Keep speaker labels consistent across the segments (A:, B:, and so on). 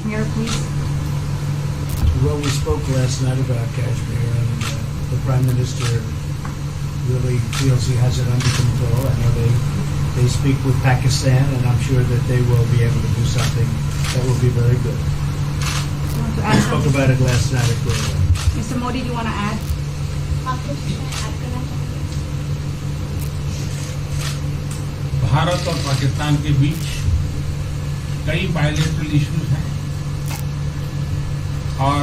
A: Kashmir, please?
B: Well, we spoke last night about Kashmir, and the Prime Minister really feels he has it under control. I know they speak with Pakistan, and I'm sure that they will be able to do something that will be very good.
A: You want to add
B: We spoke
A: something?
B: about it last night at Aaryaa.
A: Mr. Modi, do you want to add?
C: Bharat और पाकिस्तान के बीच कई bilateral issues हैं और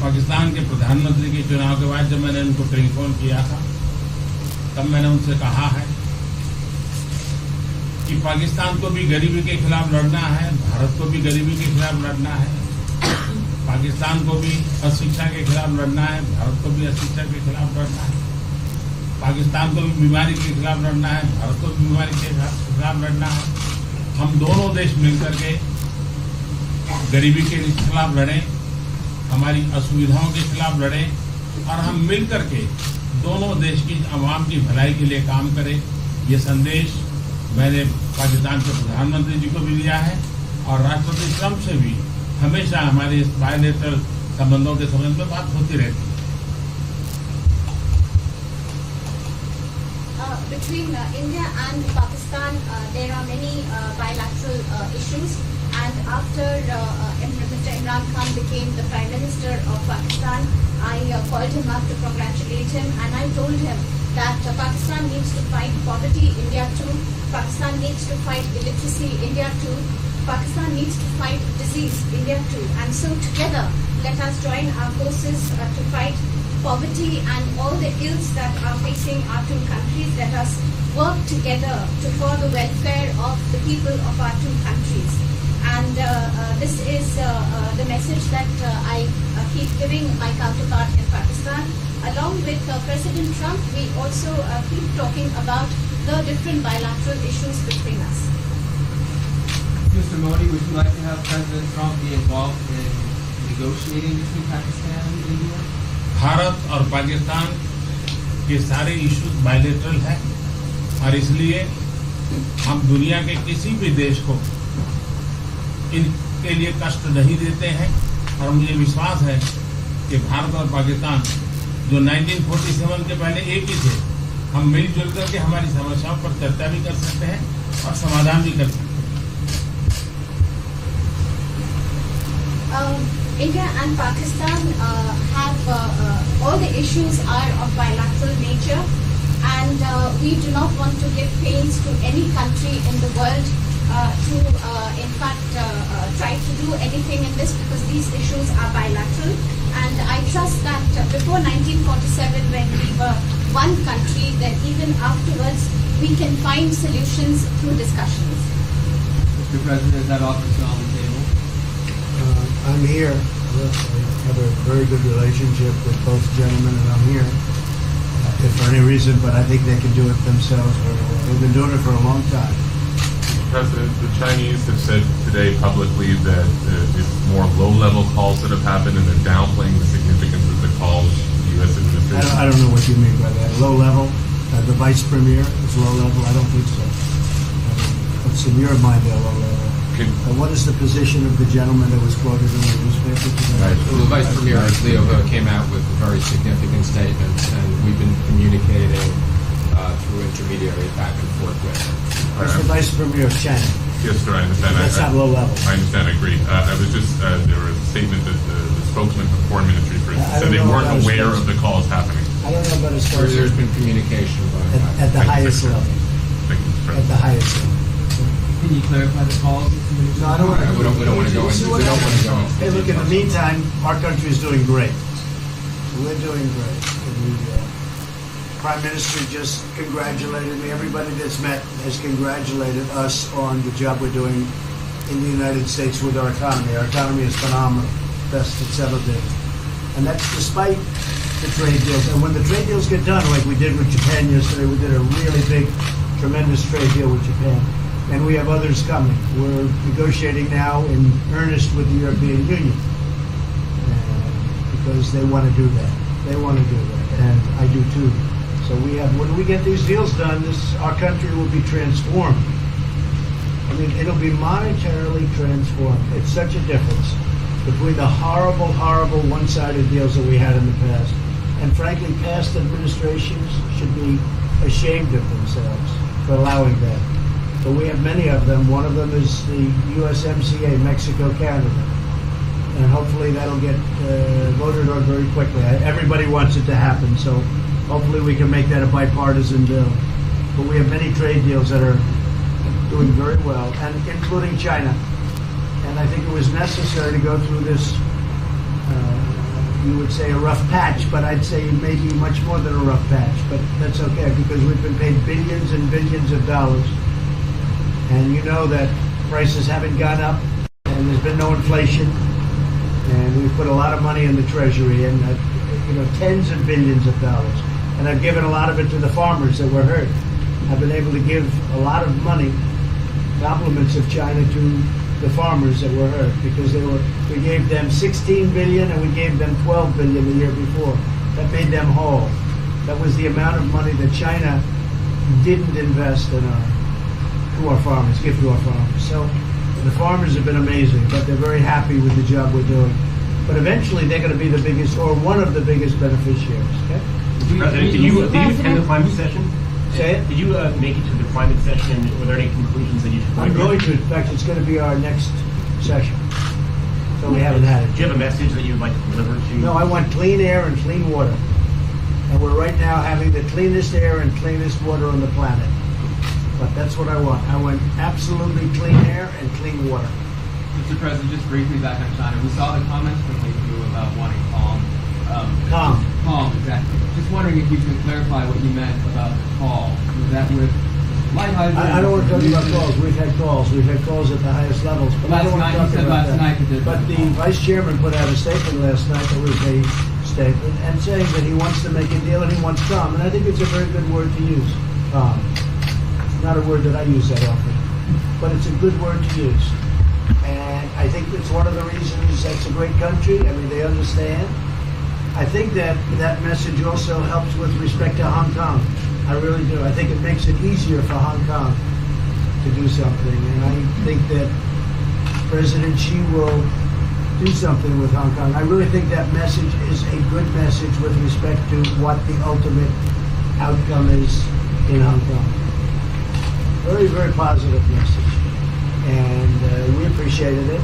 C: पाकिस्तान के प्रधानमंत्री के चुनाव के बाद जब मैंने उनको टेलीफोन किया था तब मैंने उनसे कहा है कि पाकिस्तान को भी गरीबी के खिलाफ लड़ना है, भारत को भी गरीबी के खिलाफ लड़ना है, पाकिस्तान को भी अशिक्षा के खिलाफ लड़ना है, भारत को भी अशिक्षा के खिलाफ लड़ना है, पाकिस्तान को भी बीमारी के खिलाफ लड़ना है, भारत को भी बीमारी के खिलाफ लड़ना है। हम दोनों देश मिलकर के गरीबी के खिलाफ लड़ें, हमारी असुविधाओं के खिलाफ लड़ें और हम मिलकर के दोनों देश की आवाम की भलाई के लिए काम करें। ये संदेश मैंने पाकिस्तान के प्रधानमंत्री जी को भी दिया है और राष्ट्रपति ट्रंप से भी हमेशा हमारे इस बायलैटरल संबंधों के संबंध में बात होती रहती है।
D: Between India and Pakistan, there are many bilateral issues. And after Mr. Imran Khan became the Prime Minister of Pakistan, I called him up to congratulate him, and I told him that Pakistan needs to fight poverty, India too. Pakistan needs to fight illiteracy, India too. Pakistan needs to fight disease, India too. And so together, let us join our forces to fight poverty and all the ills that are facing our two countries. Let us work together for the welfare of the people of our two countries. And this is the message that I keep giving my counterpart in Pakistan. Along with President Trump, we also keep talking about the different bilateral issues between us.
E: Mr. Modi, would you like to have President Trump be involved in negotiating between Pakistan and India?
C: Bharat और पाकिस्तान के सारे issues bilateral हैं और इसलिए हम दुनिया के किसी भी देश को इनके लिए कष्ट नहीं देते हैं और मुझे विश्वास है कि भारत और पाकिस्तान जो 1947 के पहले एक ही थे, हम मिलजुल करके हमारी समस्याओं पर चर्चा भी कर सकते हैं और समाधान भी कर सकते हैं।
D: India and Pakistan have all the issues are of bilateral nature, and we do not want to give pains to any country in the world to in fact try to do anything in this, because these issues are bilateral. And I trust that before 1947, when we were one country, then even afterwards we can find solutions through discussions.
E: Mr. President, is that offer still on the table?
B: I'm here. I have a very good relationship with both gentlemen, and I'm here. If for any reason, but I think they can do it themselves very well. They've been doing it for a long time.
F: President, the Chinese have said today publicly that it's more low-level calls that have happened, and they're downplaying the significance of the calls the U.S. administration.
B: I don't know what you mean by that. Low level? The vice premier is low level? I don't think so. What's in your mind, they're low level? What is the position of the gentleman that was quoted in the newspaper today?
G: Right. Well, the Vice Premier, Leo, came out with very significant statements, and we've been communicating through intermediaries back and forth with him.
B: That's the Vice Premier of China.
F: Yes, sir, I understand.
B: That's not low level.
F: I understand, I agree. I was just, there was a statement that the spokesman for the Foreign Ministry, for instance,
B: I
F: said
B: don't
F: they
B: know
F: weren't
B: about his
F: aware of
B: spokesman.
F: the calls happening.
B: I don't know about his
G: There's
B: person
G: been communication
B: at the highest level.
F: Thank you, Mr.
B: At the
F: President.
B: highest level.
E: Can you clarify the calls?
B: No, I don't want to.
G: We don't want to go into. We don't want to go into.
B: Hey, look, in the meantime, our country is doing great. We're doing great. And the Prime Minister just congratulated me. Everybody that's met has congratulated us on the job we're doing in the United States with our economy. Our economy is phenomenal, best it's ever been. And that's despite the trade deals. And when the trade deals get done, like we did with Japan yesterday, we did a really big, tremendous trade deal with Japan. And we have others coming. We're negotiating now in earnest with the European Union because they want to do that. They want to do that, and I do too. So we have. When we get these deals done, our country will be transformed. I mean, it'll be monetarily transformed. It's such a difference between the horrible, horrible one-sided deals that we had in the past. And frankly, past administrations should be ashamed of themselves for allowing that. But we have many of them. One of them is the USMCA, Mexico-Canada. And hopefully that'll get voted on very quickly. Everybody wants it to happen, so hopefully we can make that a bipartisan bill. But we have many trade deals that are doing very well, and including China. And I think it was necessary to go through this, you would say a rough patch, but I'd say maybe much more than a rough patch. But that's okay, because we've been paid billions and billions of dollars. And you know that prices haven't gone up, and there's been no inflation. And we've put a lot of money in the Treasury, and tens of billions of dollars. And I've given a lot of it to the farmers that were hurt. I've been able to give a lot of money, compliments of China, to the farmers that were hurt, because we gave them 16 billion and we gave them 12 billion the year before. That made them whole. That was the amount of money that China didn't invest in to our farmers, give to our farmers. So the farmers have been amazing, but they're very happy with the job we're doing. But eventually they're going to be the biggest, or one of the biggest beneficiaries. Okay?
H: President, did you attend the climate session?
B: Say it?
H: Did you make it to the climate session? Were there any conclusions that you took away
B: I'm
H: from
B: going
H: it?
B: to. In fact, it's going to be our next session. So we haven't had it.
H: Do you have a message that you would like to deliver to?
B: No, I want clean air and clean water. And we're right now having the cleanest air and cleanest water on the planet. But that's what I want. I want absolutely clean air and clean water.
E: Mr. President, just briefly back on China, we saw the comments from you about wanting calm.
B: Calm.
E: Calm, exactly. Just wondering if you could clarify what you meant about the call. Was that with light hydrogen?
B: I don't want to talk about calls. We've had calls. We've had calls at the highest levels. But I don't want to talk about that. But the Vice Chairman put out a statement last night that was a statement and saying that he wants to make a deal and he wants calm. And I think it's a very good word to use. Calm. It's not a word that I use that often. But it's a good word to use. And I think it's one of the reasons that's a great country. I mean, they understand. I think that message also helps with respect to Hong Kong. I really do. I think it makes it easier for Hong Kong to do something. And I think that President Xi will do something with Hong Kong. I really think that message is a good message with respect to what the ultimate outcome is in Hong Kong. Very, very positive message. And we appreciated it.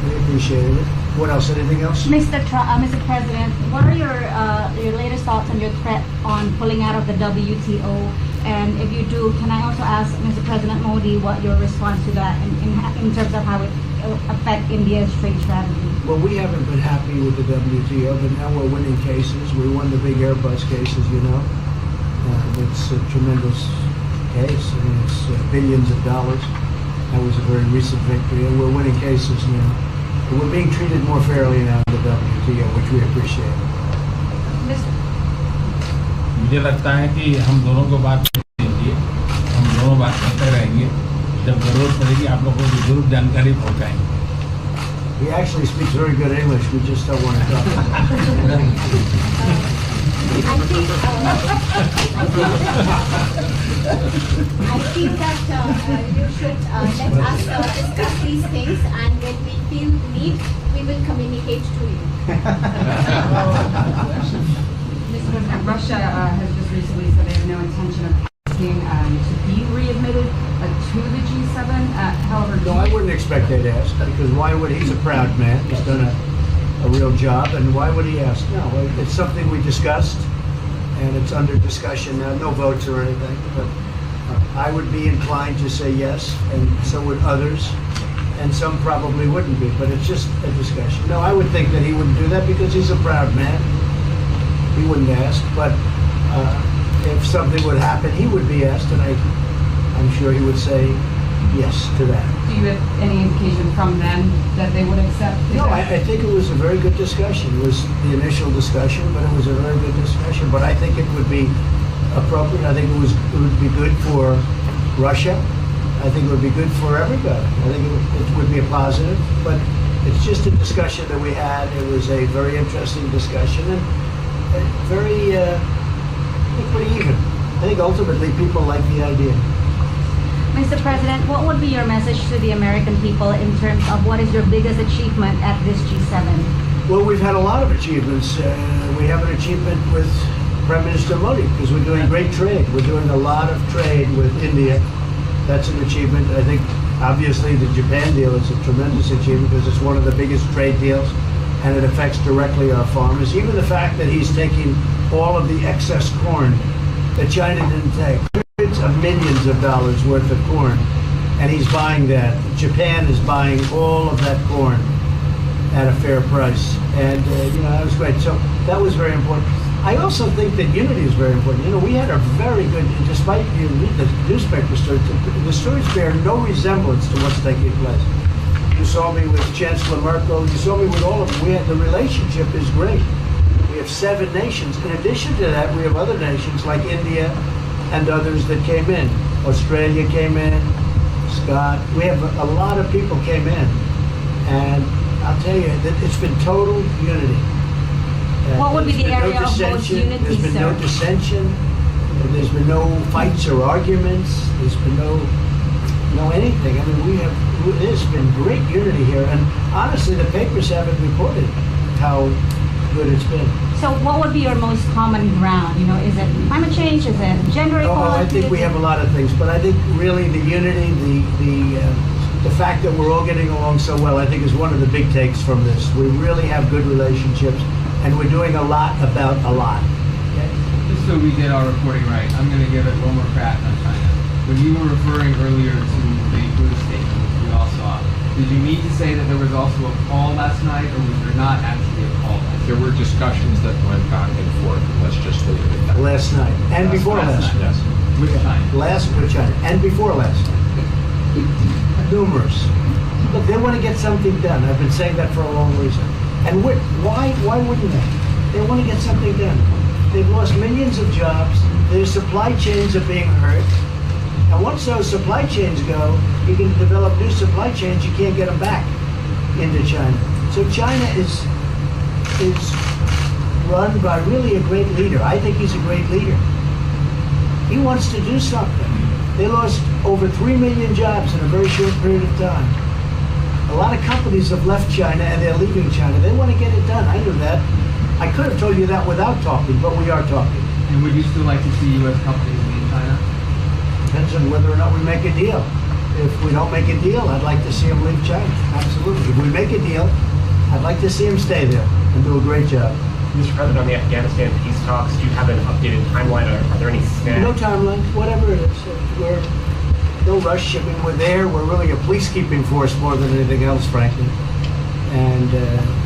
B: We appreciated it. What else? Anything else?
A: Mr. President, what are your latest thoughts on your threat on pulling out of the WTO? And if you do, can I also ask Mr. President Modi what your response to that in terms of how it will affect India's trade strategy?
B: Well, we haven't been happy with the WTO, but now we're winning cases. We won the big Airbus cases, you know. It's a tremendous case. I mean, it's billions of dollars. That was a very recent victory, and we're winning cases now. We're being treated more fairly now in the WTO, which we appreciate.
C: मुझे लगता है कि हम दोनों को बात कीजिए, हम दोनों बात करते रहेंगे. जब जरूरत पड़ेगी आप लोगों को जरूर जानकारी पहुंचाएंगे.
B: He actually speaks very good English. We just don't want to talk about it.
D: I feel that you should let us discuss these things, and when we feel the need, we will communicate to you.
A: Mr. President, Russia has just recently said they have no intention of asking to be readmitted to the G7. However,
B: No, I wouldn't expect they'd ask, because why would he's a proud man. He's done a real job, and why would he ask? No, it's something we discussed, and it's under discussion now. No votes or anything, but I would be inclined to say yes, and so would others, and some probably wouldn't be, but it's just a discussion. No, I would think that he wouldn't do that because he's a proud man. He wouldn't ask, but if something would happen, he would be asked, and I'm sure he would say yes to that.
A: do you have any indication from them that they would accept?
B: No, I think it was a very good discussion. It was the initial discussion, but it was a very good discussion. But I think it would be appropriate. I think it would be good for Russia. I think it would be good for everybody. I think it would be a positive. But it's just a discussion that we had. It was a very interesting discussion and very, pretty even. I think ultimately people like the idea.
A: Mr. President, what would be your message to the American people in terms of what is your biggest achievement at this G7?
B: Well, we've had a lot of achievements. We have an achievement with Prime Minister Modi because we're doing great trade. We're doing a lot of trade with India. That's an achievement. I think, obviously, the Japan deal is a tremendous achievement because it's one of the biggest trade deals and it affects directly our farmers. Even the fact that he's taking all of the excess corn that China didn't take, hundreds of millions of dollars worth of corn, and he's buying that. Japan is buying all of that corn at a fair price, and that was great. So that was very important. I also think that unity is very important. We had a very good, despite you read the newspaper stories, the stories bear no resemblance to what's taking place. You saw me with Chancellor Merkel. You saw me with all of them. The relationship is great. We have 7 nations. In addition to that, we have other nations like India and others that came in. Australia came in. Scott. We have a lot of people came in, and I'll tell you that it's been total unity.
A: What would be the
B: There's been
A: area of most unity,
B: There's been no
A: sir?
B: dissension. There's been no fights or arguments. There's been no anything. I mean, there's been great unity here, and honestly, the papers haven't reported how good it's been.
A: So what would be your most common ground? Is it climate change? Is it gender equality?
B: I think we have a lot of things, but I think really the unity, the fact that we're all getting along so well, I think is one of the big takes from this. We really have good relationships, and we're doing a lot about a lot. Okay?
E: Just so we get our reporting right, I'm going to give it one more crack on China. When you were referring earlier to the Buddha statement, which we all saw, did you mean to say that there was also a call last night, or was there not actually a call last night?
G: There were discussions that went back and forth, and let's just leave it at that.
B: Last night, and before last night.
G: Yes.
E: With China?
B: Last with China, and before last night. Numerous. Look, they want to get something done. I've been saying that for a long reason. And why wouldn't they? They want to get something done. They've lost millions of jobs. Their supply chains are being hurt. And once those supply chains go, you can develop new supply chains. You can't get them back into China. So China is run by really a great leader. I think he's a great leader. He wants to do something. They lost over 3 million jobs in a very short period of time. A lot of companies have left China and they're leaving China. They want to get it done. I knew that. I could have told you that without talking, but we are talking.
E: And would you still like to see U.S. companies leave China?
B: Depends on whether or not we make a deal. If we don't make a deal, I'd like to see them leave China. Absolutely. If we make a deal, I'd like to see them stay there and do a great job.
H: Mr. President, on the Afghanistan peace talks, do you have an updated timeline? Are there any snags?
B: No timeline, whatever it is. We're no rush. I mean, we're there. We're really a peacekeeping force more than anything else, frankly. And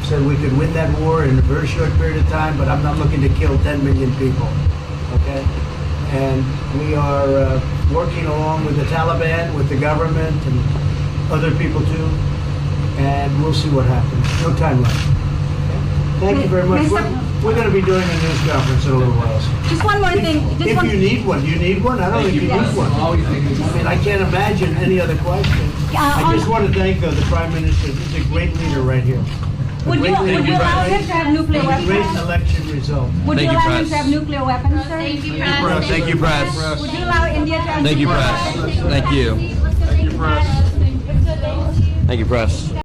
B: said we could win that war in a very short period of time, but I'm not looking to kill 10 million people. Okay? And we are working along with the Taliban, with the government, and other people too. And we'll see what happens. No timeline. Thank you very much. We're going to be doing a news conference in a little while.
A: Just one more thing.
B: If you need one, do you need one? I don't think you need one.
E: Always thinking.
B: I mean, I can't imagine any other question. I just want to thank the Prime Minister. He's a great leader right here.
A: Would you allow him to have nuclear
B: Great
A: weapons?
B: election result.
A: Would you
I: Thank you,
A: allow him
I: Press.
A: to have nuclear weapons, sir?
D: Thank you,
I: Thank you, Press.
A: Would you allow India to have
I: Thank you,
A: nuclear
I: Press.
A: weapons?
I: Thank you.
D: Thank you, Press.
I: Thank you, Press.